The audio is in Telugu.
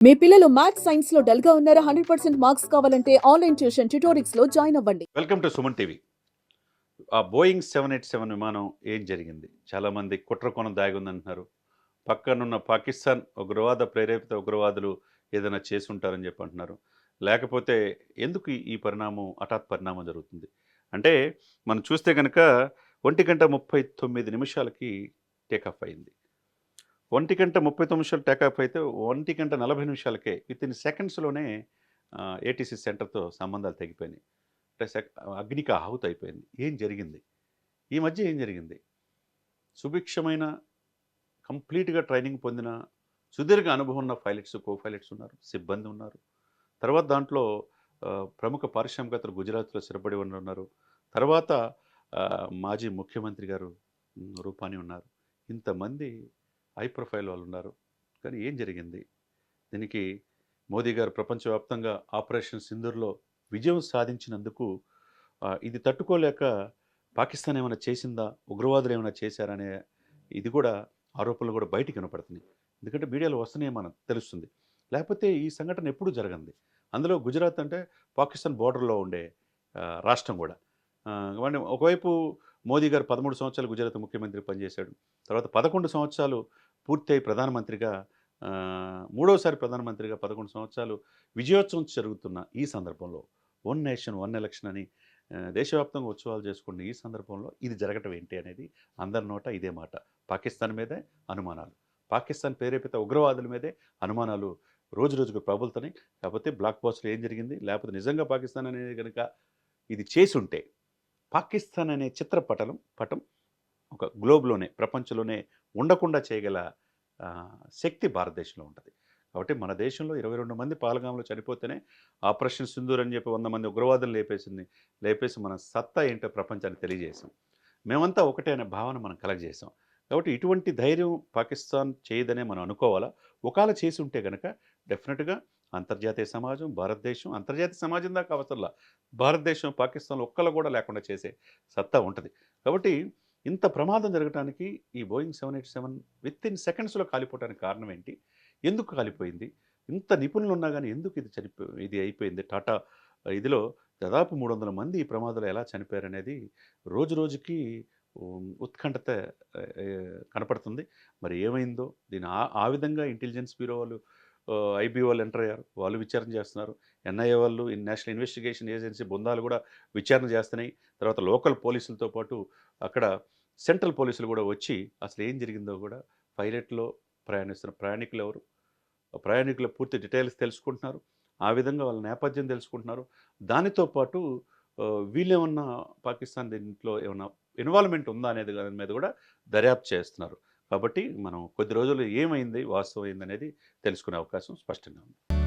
మీ పిల్లలు మ్యాథ్స్ సైన్స్ లో డల్ గా ఉన్నారా? 100% మార్క్స్ కావాలంటే ఆన్లైన్ ట్యూషన్ ట్యుటోరిక్స్ లో జాయిన్ అవ్వండి. Welcome to Suman TV. ఆ బోయింగ్ 787 విమానం ఏం జరిగింది? చాలామంది కుట్ర కోణం దాగి ఉందంటున్నారు. పక్కనున్న పాకిస్తాన్ ఉగ్రవాద ప్రేరేపిత ఉగ్రవాదులు ఏదైనా చేసుంటారని చెప్పి అంటున్నారు. లేకపోతే ఎందుకు ఈ పరిణామం హఠాత్ పరిణామం జరుగుతుంది? అంటే మనం చూస్తే గనక 1:39 టేకాఫ్ అయింది. 1:39 టేకాఫ్ అయితే 1:40 వితిన్ సెకండ్స్‌లోనే ఏటీసీ సెంటర్‌తో సంబంధాలు తెగిపోయినాయి. అంటే అగ్నికి ఆహుతి అయిపోయింది. ఏం జరిగింది? ఈ మధ్య ఏం జరిగింది? సుభిక్షమైన కంప్లీట్‌గా ట్రైనింగ్ పొందిన సుదీర్ఘ అనుభవం ఉన్న పైలట్స్, కో పైలట్స్ ఉన్నారు. సిబ్బంది ఉన్నారు. తర్వాత దాంట్లో ప్రముఖ పారిశ్రామికవేత్తలు గుజరాత్‌లో స్థిరపడి ఉన్నారు. తర్వాత మాజీ ముఖ్యమంత్రి గారు రూపానీ ఉన్నారు. ఇంతమంది హై ప్రొఫైల్ వాళ్ళున్నారు. కానీ ఏం జరిగింది? దీనికి మోదీ గారు ప్రపంచవ్యాప్తంగా ఆపరేషన్ సింధూర్‌లో విజయం సాధించినందుకు ఇది తట్టుకోలేక పాకిస్తాన్ ఏమైనా చేసిందా? ఉగ్రవాదులు ఏమైనా చేశారా? అనే ఇది కూడా ఆరోపణలు కూడా బయటికి వినపడుతున్నాయి. ఎందుకంటే మీడియాలో వస్తున్నాయి మనకు తెలుస్తుంది. లేకపోతే ఈ సంఘటన ఎప్పుడూ జరగంది. అందులో గుజరాత్ అంటే పాకిస్తాన్ బోర్డర్‌లో ఉండే రాష్ట్రం కూడా. వాడిని ఒకవైపు మోదీ గారు 13 సంవత్సరాలు గుజరాత్ ముఖ్యమంత్రి పనిచేశాడు. తర్వాత 11 సంవత్సరాలు పూర్తయి ప్రధానమంత్రిగా మూడోసారి ప్రధానమంత్రిగా 11 సంవత్సరాలు విజయోత్సవం జరుగుతున్న ఈ సందర్భంలో వన్ నేషన్ వన్ ఎలక్షన్ అని దేశవ్యాప్తంగా ఉత్సవాలు చేసుకున్న ఈ సందర్భంలో ఇది జరగటం ఏంటి అనేది అందరి నోట ఇదే మాట. పాకిస్తాన్ మీదే అనుమానాలు. పాకిస్తాన్ ప్రేరేపిత ఉగ్రవాదుల మీదే అనుమానాలు రోజు రోజుకు ప్రబలుతున్నాయి. కాకపోతే బ్లాక్ బాస్టర్‌లో ఏం జరిగింది? లేకపోతే నిజంగా పాకిస్తాన్ అనేది గనుక ఇది చేసుంటే పాకిస్తాన్ అనే పటం ఒక గ్లోబ్‌లోనే ప్రపంచంలోనే ఉండకుండా చేయగల శక్తి భారతదేశంలో ఉంటది. కాబట్టి మన దేశంలో 22 మంది పహల్గామ్‌లో చనిపోతేనే ఆపరేషన్ సింధూర్ అని చెప్పి 100 మంది ఉగ్రవాదులను లేపేసి మన సత్తా ఏంటో ప్రపంచానికి తెలియజేశాం. మేమంతా ఒకటే అనే భావన మనం కలగజేశాం. కాబట్టి ఇటువంటి ధైర్యం పాకిస్తాన్ చేయదనే మనం అనుకోవాలా? ఒకాళ చేసుంటే గనక డెఫినిట్‌గా అంతర్జాతీయ సమాజం, భారతదేశం అంతర్జాతీయ సమాజం దాకా అవసరంలా. భారతదేశం, పాకిస్తాన్‌లో ఒక్కళ్ళు కూడా లేకుండా చేసే సత్తా ఉంటది. కాబట్టి ఇంత ప్రమాదం జరగటానికి ఈ బోయింగ్ 787 వితిన్ సెకండ్స్‌లో కాలిపోవటానికి కారణం ఏంటి? ఎందుకు కాలిపోయింది? ఇంత నిపుణులున్నా గాని ఎందుకు ఇది అయిపోయింది? టాటా ఇదిలో దాదాపు 300 మంది ఈ ప్రమాదంలో ఎలా చనిపోయారనేది రోజు రోజుకి ఉత్కంఠత కనపడుతుంది. మరి ఏమైందో దీన్ని ఆ విధంగా ఇంటెలిజెన్స్ బ్యూరో వాళ్ళు ఐబీ వాళ్ళు ఎంటర్ అయ్యారు. వాళ్ళు విచారణ చేస్తున్నారు. ఎన్ఐఏ వాళ్ళు నేషనల్ ఇన్వెస్టిగేషన్ ఏజెన్సీ బృందాలు కూడా విచారణ చేస్తున్నాయి. తర్వాత లోకల్ పోలీసులతో పాటు అక్కడ సెంట్రల్ పోలీసులు కూడా వచ్చి అసలు ఏం జరిగిందో కూడా పైలట్‌లో ప్రయాణిస్తున్న ప్రయాణికులెవరు? ప్రయాణికుల పూర్తి డీటెయిల్స్ తెలుసుకుంటున్నారు. ఆ విధంగా వాళ్ళ నేపథ్యం తెలుసుకుంటున్నారు. దానితో పాటు వీళ్ళేమన్నా పాకిస్తాన్ దీంట్లో ఏమన్నా ఇన్వాల్వ్‌మెంట్ ఉందా అనేది దాని మీద కూడా దర్యాప్తు చేస్తున్నారు. కాబట్టి మనం కొద్ది రోజుల్లో ఏమైంది, వాస్తవం ఏందనేది తెలుసుకునే అవకాశం స్పష్టంగా ఉంది.